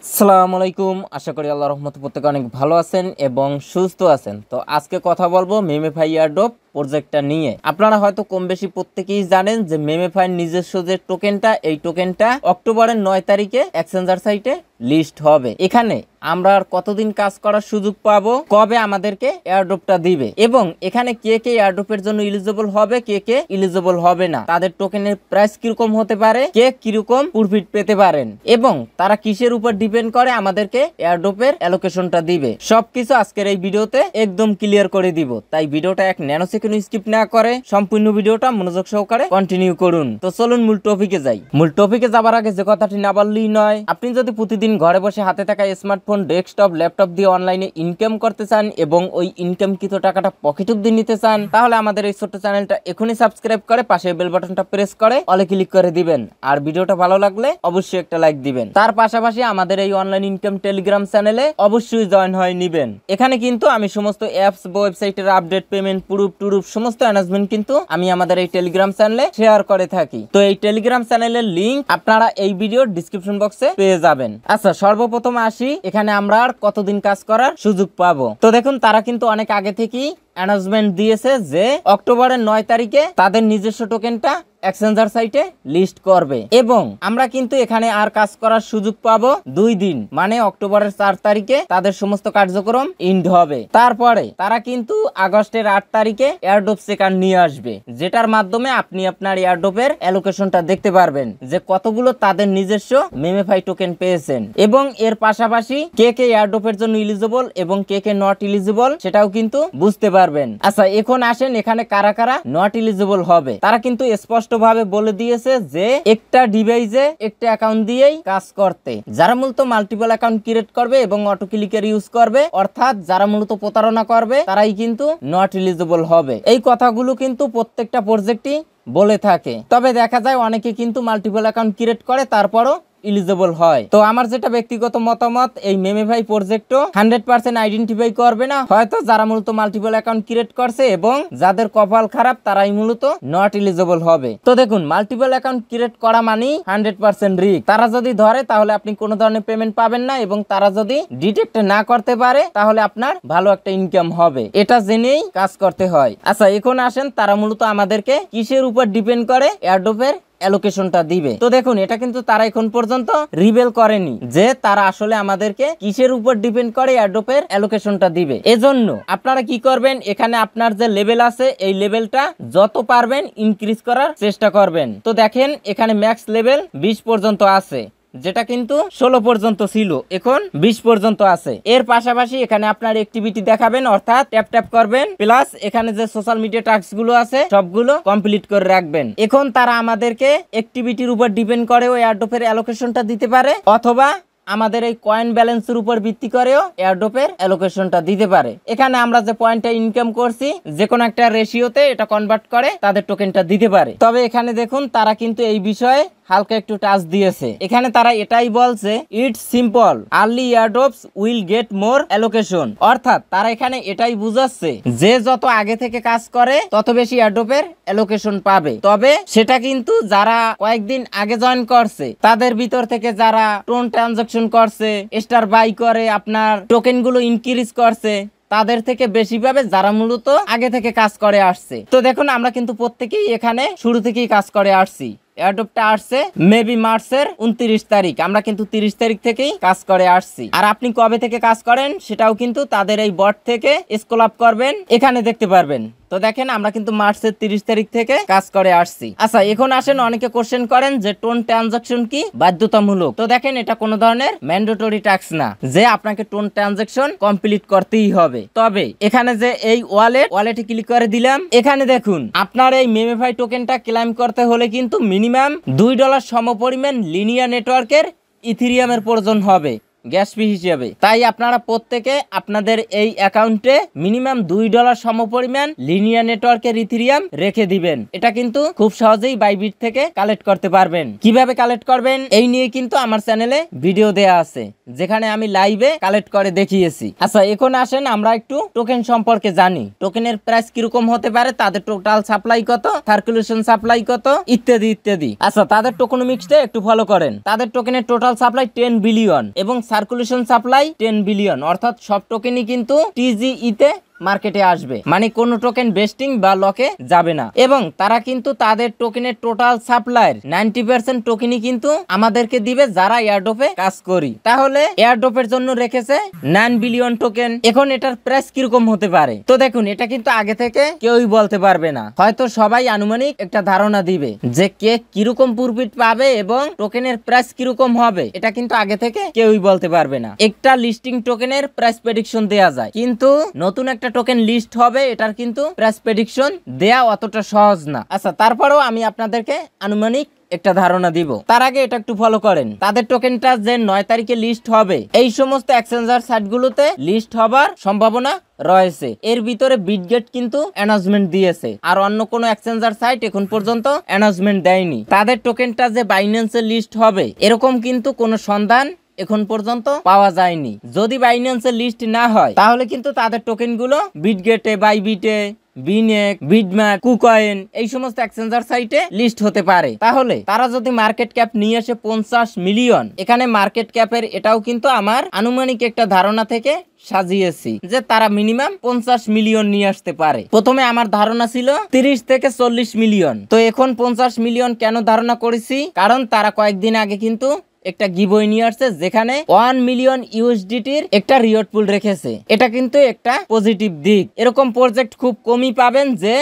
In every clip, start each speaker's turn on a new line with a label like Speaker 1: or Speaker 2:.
Speaker 1: আসসালামু আলাইকুম। আশা করি আল্লাহর রহমতে প্রত্যেকে অনেক ভালো আছেন এবং সুস্থ আছেন। তো আজকে কথা বলবো মেমেফাই এয়ারড্রপ প্রজেক্টটা নিয়ে। আপনারা হয়তো কম বেশি প্রত্যেকেই জানেন যে মেমেফাই নিজস্ব যে টোকেনটা, এই টোকেনটা অক্টোবরের 9 তারিখে এক্সচেঞ্জার সাইটে লিস্ট হবে। এখানে আমরা আর কতদিন কাজ করার সুযোগ পাবো, কবে আমাদেরকে এয়ারড্রপটা দিবে এবং এখানে কে কে এয়ারড্রপের জন্য এলিজিবল হবে, কে কে এলিজিবল হবে না, তাদের টোকেনের প্রাইস কিরকম হতে পারে, কে কিরকম প্রফিট পেতে পারেন এবং তারা কিসের উপর ডিপেন্ড করে আমাদেরকে এয়ারড্রপের অ্যালোকেশনটা দিবে, সবকিছু আজকের এই ভিডিওতে একদম ক্লিয়ার করে দিব। তাই ভিডিওটা এক ন্যানো সেকেন্ড স্কিপ না করে সম্পূর্ণ ভিডিওটা মনোযোগ সহকারে কন্টিনিউ করুন। তো চলুন মূল টপিকে যাই। মূল টপিকে যাবার আগে যে কথাটি না বললেই নয়, আপনি যদি প্রতিদিন ঘরে বসে হাতে থাকা স্মার্টফোন, ডেস্কটপ, ল্যাপটপ দিয়ে অনলাইনে ইনকাম করতে চান এবং ওই ইনকামকৃত টাকাটা পকেট অব্দি নিতে চান, তাহলে আমাদের এই ছোট্ট চ্যানেলটা এখনই সাবস্ক্রাইব করে পাশে বেল বাটনটা প্রেস করে অলে ক্লিক করে দিবেন। আর ভিডিওটা ভালো লাগলে অবশ্যই একটা লাইক দিবেন। তার পাশাপাশি আমাদের এই অনলাইন ইনকাম টেলিগ্রাম চ্যানেলে অবশ্যই জয়েন হয়ে নিবেন। এখানে কিন্তু আমি সমস্ত অ্যাপস, ওয়েবসাইটের আপডেট, পেমেন্ট, প্রুফ সমস্ত অ্যানাউন্সমেন্ট কিন্তু আমি আমাদের এই টেলিগ্রাম চ্যানেলে শেয়ার করে থাকি। তো এই টেলিগ্রাম চ্যানেলের লিংক আপনারা এই ভিডিওর ডিসক্রিপশন বক্সে পেয়ে যাবেন। আচ্ছা, সর্বপ্রথম আসি এখানে আমরা আর কতদিন কাজ করার সুযোগ পাবো। তো দেখুন, তারা কিন্তু অনেক আগে থেকেই অ্যানাউন্সমেন্ট দিয়েছে যে অক্টোবরের 9 তারিখে তাদের নিজস্ব টোকেনটা এক্সচেঞ্জার সাইটে লিস্ট করবে এবং আমরা কিন্তু এখানে আর কাজ করার সুযোগ পাবো 2 দিন, মানে অক্টোবরের 4 তারিখে তাদের সমস্ত কার্যক্রম ইন্ড হবে। তারপরে তারা কিন্তু আগস্টের 8 তারিখে এয়ারড্রপ চেকার নিয়ে আসবে, যেটার মাধ্যমে আপনি আপনার এয়ারড্রপের অ্যালোকেশনটা দেখতে পারবেন যে কতগুলো তাদের নিজস্ব মেমেফাই টোকেন পেয়েছেন এবং এর পাশাপাশি কে কে এয়ারড্রপের জন্য এলিজিবল এবং কে কে নট এলিজিবল সেটাও কিন্তু বুঝতে পারবেন। আচ্ছা, এখন আসেন এখানে কারা কারা নট এলিজিবল হবে। তারা কিন্তু স্পষ্ট ভাবে বলে দিয়েছে যে একটা ডিভাইসে একটা অ্যাকাউন্ট দিয়েই কাজ করতে, যারা মূলত মাল্টিপল অ্যাকাউন্ট ক্রিয়েট করবে এবং অটো ক্লিকের ইউজ করবে, অর্থাৎ যারা মূলত প্রতারণা করবে, তারাই কিন্তু নট এলিজিবল হবে। এই কথাগুলো কিন্তু প্রত্যেকটা প্রজেক্টই বলে থাকে। তবে দেখা যায় অনেকে কিন্তু মাল্টিপল অ্যাকাউন্ট ক্রিয়েট করে তারপরও এলিজিবল হয়। তো আমার যেটা ব্যক্তিগত মতামত, এই মেমেফাই প্রজেক্টও 100% আইডেন্টিফাই করবে না, হয়তো যারা মূলত মাল্টিপল অ্যাকাউন্ট ক্রিয়েট করছে এবং যাদের কপাল খারাপ তারাই মূলত নট এলিজিবল হবে। তো দেখুন, মাল্টিপল অ্যাকাউন্ট ক্রিয়েট করা মানেই 100% রিস্ক। তারা যদি ধরে তাহলে আপনি কোনো ধরনের পেমেন্ট পাবেন না এবং তারা যদি ডিটেক্ট না করতে পারে তাহলে আপনার ভালো একটা ইনকাম হবে, এটা জেনেই কাজ করতে হয়। আচ্ছা, এখন আসেন তারা মূলত আমাদেরকে কিসের উপর ডিপেন্ড করে এয়ারড্রপের অ্যালোকেশনটা দিবে। তো দেখুন, এটা কিন্তু তারা এখন পর্যন্ত রিভেল করেনি যে তারা আসলে আমাদেরকে কিসের উপর ডিপেন্ড করে এয়ারড্রপের অ্যালোকেশনটা দিবে। এজন্য আপনারা কি করবেন, এখানে আপনার যে লেভেল আছে এই লেভেলটা যত পারবেন ইনক্রিজ করার চেষ্টা করবেন। তো দেখেন এখানে ম্যাক্স লেভেল 20 পর্যন্ত আছে, যেটা কিন্তু 16 পর্যন্ত ছিল, এখন 20 পর্যন্ত আছে। এর পাশাপাশি এখানে আপনার অ্যাক্টিভিটি দেখাবেন, অর্থাৎ ট্যাপ ট্যাপ করবেন, প্লাস এখানে যে সোশ্যাল মিডিয়া টাস্ক গুলো আছে সবগুলো কমপ্লিট করে রাখবেন। এখন তারা আমাদেরকে অ্যাক্টিভিটির উপর ডিপেন্ড করেও এয়ারড্রপের অ্যালোকেশনটা দিতে পারে, অথবা আমাদের এই কয়েন ব্যালেন্সের উপর ভিত্তি করেও এয়ারড্রপের অ্যালোকেশনটা দিতে পারে। এখানে আমরা যে পয়েন্টটা ইনকাম করছি যে কোনো একটা রেশিওতে এটা কনভার্ট করে তাদের টোকেনটা দিতে পারে। তবে এখানে দেখুন তারা কিন্তু এই বিষয়ে হালকা একটু টাচ দিয়েছে। এখানে তারা এটাই বলছে, it's simple, early airdrops will get more allocation. অর্থাৎ তারা এখানে এটাই বুঝাচ্ছে যে যত আগে থেকে কাজ করে তত বেশি এয়ারড্রপের অ্যালোকেশন পাবে। তবে সেটা কিন্তু যারা কয়েকদিন আগে জয়েন করছে তাদের ভিতর থেকে যারা টোন ট্রানজাকশন করছে, স্টার বাই করে আপনার টোকেন গুলো ইনক্রিজ করছে, তাদের থেকে বেশি পাবে যারা মূলত আগে থেকে কাজ করে আসছে। তো দেখুন, আমরা কিন্তু প্রত্যেকেই এখানে শুরু থেকেই কাজ করে আসছি। এয়ারড্রপটা আসছে মেবি মার্চের 29 তারিখ, আমরা কিন্তু 30 তারিখ থেকেই কাজ করে আসছি। আর আপনি কবে থেকে কাজ করেন সেটাও কিন্তু তাদের এই বট থেকে স্ক্রল আপ করবেন, এখানে দেখতে পারবেন। তো দেখেন আমরা কিন্তু মার্চের 30 তারিখ থেকে কাজ করে আসছি। আচ্ছা, এখন আসেন অনেকে কোশ্চেন করেন যে টোন ট্রানজাকশন কি বাধ্যতামূলক। তো দেখেন এটা কোনো ধরনের ম্যান্ডেটরি ট্যাক্স না যে আপনাকে টোন ট্রানজাকশন কমপ্লিট করতেই হবে। তবে এখানে যে এই ওয়ালেটে ক্লিক করে দিলাম, এখানে দেখুন আপনার এই মেমেফাই টোকেনটা ক্লেম করতে হলে কিন্তু মিনিমাম $2 সমপরিমাণ লিনিয়ার নেটওয়ার্কের ইথেরিয়ামের প্রয়োজন হবে গ্যাস ফি হিসেবে। তাই আপনারা প্রত্যেকে আপনাদের এই অ্যাকাউন্টে মিনিমাম $2 সমপরিমাণ লিনিয়ার নেটওয়ার্কের ইথেরিয়াম রেখে দিবেন। এটা কিন্তু খুব সহজেই বাইবিট থেকে কালেক্ট করতে পারবেন। কিভাবে কালেক্ট করবেন এই নিয়ে কিন্তু আমার চ্যানেলে ভিডিও দেয়া আছে, যেখানে আমি লাইভে কালেক্ট করে দেখিয়েছি। আচ্ছা, এখন আসেন আমরা একটু টোকেন সম্পর্কে জানি। টোকেনের প্রাইস কিরকম হতে পারে, তাদের টোটাল সাপ্লাই কত, সার্কুলেশন সাপ্লাই কত, ইত্যাদি ইত্যাদি। আচ্ছা, তাদের টোকেনমিক্সটা একটু ফলো করেন। তাদের টোকেনের টোটাল সাপ্লাই 10 বিলিয়ন এবং সার্কুলেশন সাপ্লাই 10 বিলিয়ন, অর্থাৎ সব টোকেনই কিন্তু টিজিই তে মার্কেটে আসবে, মানে কোন টোকেন বেস্টিং বা লকে যাবে না। এবং তারা কিন্তু তাদের টোকেনের টোটাল সাপ্লাইয়ের 90% টোকেনই কিন্তু আমাদেরকে দিবে যারা এয়ারড্রপে কাজ করি। তাহলে এয়ারড্রপের জন্য রেখেছে 9 বিলিয়ন টোকেন। এখন এটার প্রাইস কিরকম হতে পারে? তো দেখুন, এটা কিন্তু আগে থেকে কেউই বলতে পারবে না, হয়তো সবাই আনুমানিক একটা ধারণা দিবে যে কে কিরকম প্রফিট পাবে এবং টোকেনের প্রাইস কিরকম হবে, এটা কিন্তু আগে থেকে কেউই বলতে পারবে না। একটা লিস্টিং টোকেনের প্রাইস প্রেডিকশন দেয়া যায়, কিন্তু নতুন একটা টোকেন লিস্ট হবে এটার কিন্তু প্রাইস প্রেডিকশন দেয়া অতটা সহজ না। আচ্ছা, তারপরেও আমি আপনাদেরকে আনুমানিক একটা ধারণা দিব। তার আগে এটা একটু ফলো করেন, তাদের টোকেনটা যে 9 তারিখে লিস্ট হবে, এই সমস্ত এক্সচেঞ্জার সাইটগুলোতে লিস্ট হবার সম্ভাবনা রয়েছে। এর ভিতরে বিটগেট কিন্তু অ্যানাউন্সমেন্ট দিয়েছে, আর অন্য কোনো এক্সচেঞ্জার সাইট এখন পর্যন্ত অ্যানাউন্সমেন্ট দেয়নি। তাদের টোকেনটা যে বাইন্যান্সে লিস্ট হবে এরকম কিন্তু কোনো সন্ধান এখন পর্যন্ত পাওয়া যায়নি। যদি বাইন্যান্সে লিস্ট না হয় তাহলে কিন্তু তাদের টোকেনগুলো বিটগেটে, বাইবিটে, বিনেক, বিটম্যাক, কুকয়েন এই সমস্ত এক্সচেঞ্জার সাইটে লিস্ট হতে পারে। তাহলে তারা যদি মার্কেট ক্যাপ নিয়ে আসে 50 মিলিয়ন, এখানে মার্কেট ক্যাপের এটাও কিন্তু আমার আনুমানিক একটা ধারণা থেকে সাজিয়েছি যে তারা মিনিমাম 50 মিলিয়ন নিয়ে আসতে পারে। প্রথমে আমার ধারণা ছিল 30 থেকে 40 মিলিয়ন। তো এখন 50 মিলিয়ন কেন ধারণা করেছি? কারণ তারা কয়েকদিন আগে কিন্তু একটা গিভওয়ে নিয়ে আসছে যেখানে 1 মিলিয়ন ইউএসডিটির একটা রিওয়ার্ড পুল রেখেছে। এটা কিন্তু একটা পজিটিভ দিক। এরকম প্রজেক্ট খুব কমই পাবেন যে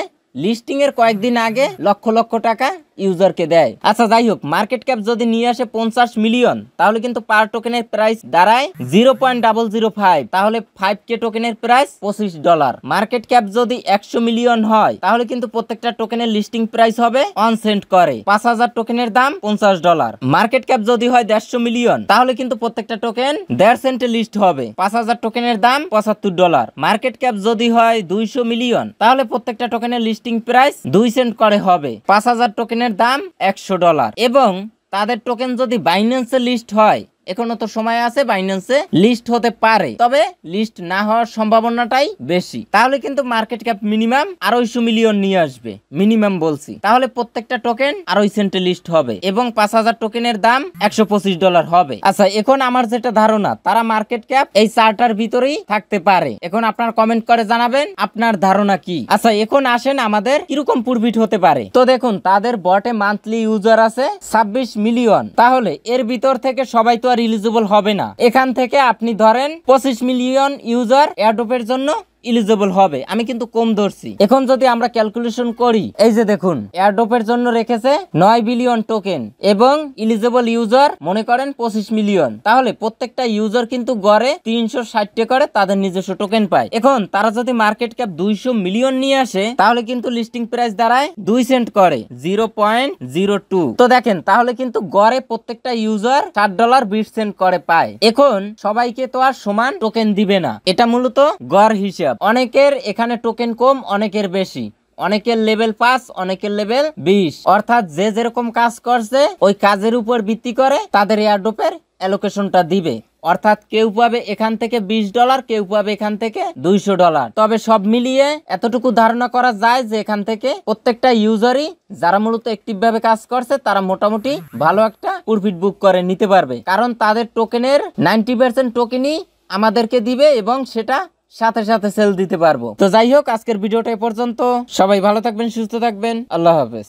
Speaker 1: লিস্টিং এর কয়েকদিন আগে লক্ষ লক্ষ টাকা ইউজারকে দেয়। আচ্ছা, যাই হোক, মার্কেট ক্যাপ যদি নিয়ে আসে 50 মিলিয়ন তাহলে কিন্তু পার টোকেনের প্রাইস দাঁড়ায় 0.005, তাহলে 5K টোকেনের প্রাইস $25। মার্কেট ক্যাপ যদি 100 মিলিয়ন হয় তাহলে কিন্তু প্রত্যেকটা টোকেনের লিস্টিং প্রাইস হবে 1 সেন্ট করে। 5000 টোকেনের দাম $50। মার্কেট ক্যাপ যদি হয় 150 মিলিয়ন তাহলে কিন্তু প্রত্যেকটা টোকেন 1.5 সেন্টে লিস্ট হবে। 5000 টোকেনের দাম $75। মার্কেট ক্যাপ যদি হয় 200 মিলিয়ন তাহলে প্রত্যেকটা টোকেনের লিস্টিং প্রাইস 2 সেন্ট করে হবে। 5000 টোকেনের দাম $100। এবং তাদের টোকেন যদি বাইন্যান্সে লিস্ট হয়, এখনো তো সময় আছে, বাইন্যান্সে লিস্ট হতে পারে, তবে লিস্ট না হওয়ার সম্ভাবনাটাই বেশি। তাহলে কিন্তু মার্কেট ক্যাপ মিনিমাম 250 মিলিয়ন নিয়ে আসবে, মিনিমাম বলছি। তাহলে প্রত্যেকটা টোকেন 2.5 সেন্টে লিস্ট হবে এবং 5000 টোকেনের দাম $125 হবে। আচ্ছা, এখন আমার যেটা ধারণা তারা মার্কেট ক্যাপ এই চারটার ভিতরেই থাকতে পারে। এখন আপনার কমেন্ট করে জানাবেন আপনার ধারণা কি। আচ্ছা, এখন আসেন আমাদের কিরকম প্রফিট হতে পারে। তো দেখুন, তাদের বটে মান্থলি ইউজার আছে 26 মিলিয়ন। তাহলে এর ভিতর থেকে সবাই তো এলিজিবল হবে না। এখান থেকে আপনি ধরেন 25 মিলিয়ন ইউজার এয়ারড্রপের জন্য এলিজিবল হবে। আমি কিন্তু কম ধরছি। এখন যদি আমরা ক্যালকুলেশন করি, এই যে দেখুন, এয়ারড্রপের জন্য রেখেছে 9 বিলিয়ন টোকেন এবং এলিজিবল ইউজার মনে করেন 25 মিলিয়ন। তাহলে প্রত্যেকটা ইউজার কিন্তু গড়ে 360 করে তাদের নিজস্ব টোকেন পায়। এখন তারা যদি মার্কেট ক্যাপ 200 মিলিয়ন নিয়ে আসে তাহলে কিন্তু লিস্টিং প্রাইস দাঁড়ায় 2 সেন্ট করে, 0.02। তো দেখেন, তাহলে কিন্তু গড়ে প্রত্যেকটা ইউজার $7.20 করে পায়। এখন সবাইকে তো আর সমান টোকেন দিবে না, এটা মূলত গড় হিসাব। অনেকের এখানে টোকেন কম, অনেকের বেশি, অনেকের লেভেল 5, অনেকের লেভেল 20, অর্থাৎ যে যেরকম কাজ করছে ওই কাজের উপর ভিত্তি করে তাদের এয়ারড্রপের অ্যালোকেশনটা দিবে। অর্থাৎ কেউ পাবে এখান থেকে $20, কেউ পাবে এখান থেকে $200। তবে সব মিলিয়ে এতটুকু ধারণা করা যায় যে এখান থেকে প্রত্যেকটা ইউজারই যারা মূলত অ্যাক্টিভ ভাবে কাজ করছে তারা মোটামুটি ভালো একটা প্রফিট বুক করে নিতে পারবে, কারণ তাদের টোকেনের 90% টোকেনই আমাদেরকে দিবে এবং সেটা সাথে সাথে সেল দিতে পারবো। তো যাই হোক, আজকের ভিডিওটা এ পর্যন্ত। সবাই ভালো থাকবেন, সুস্থ থাকবেন। আল্লাহ হাফেজ।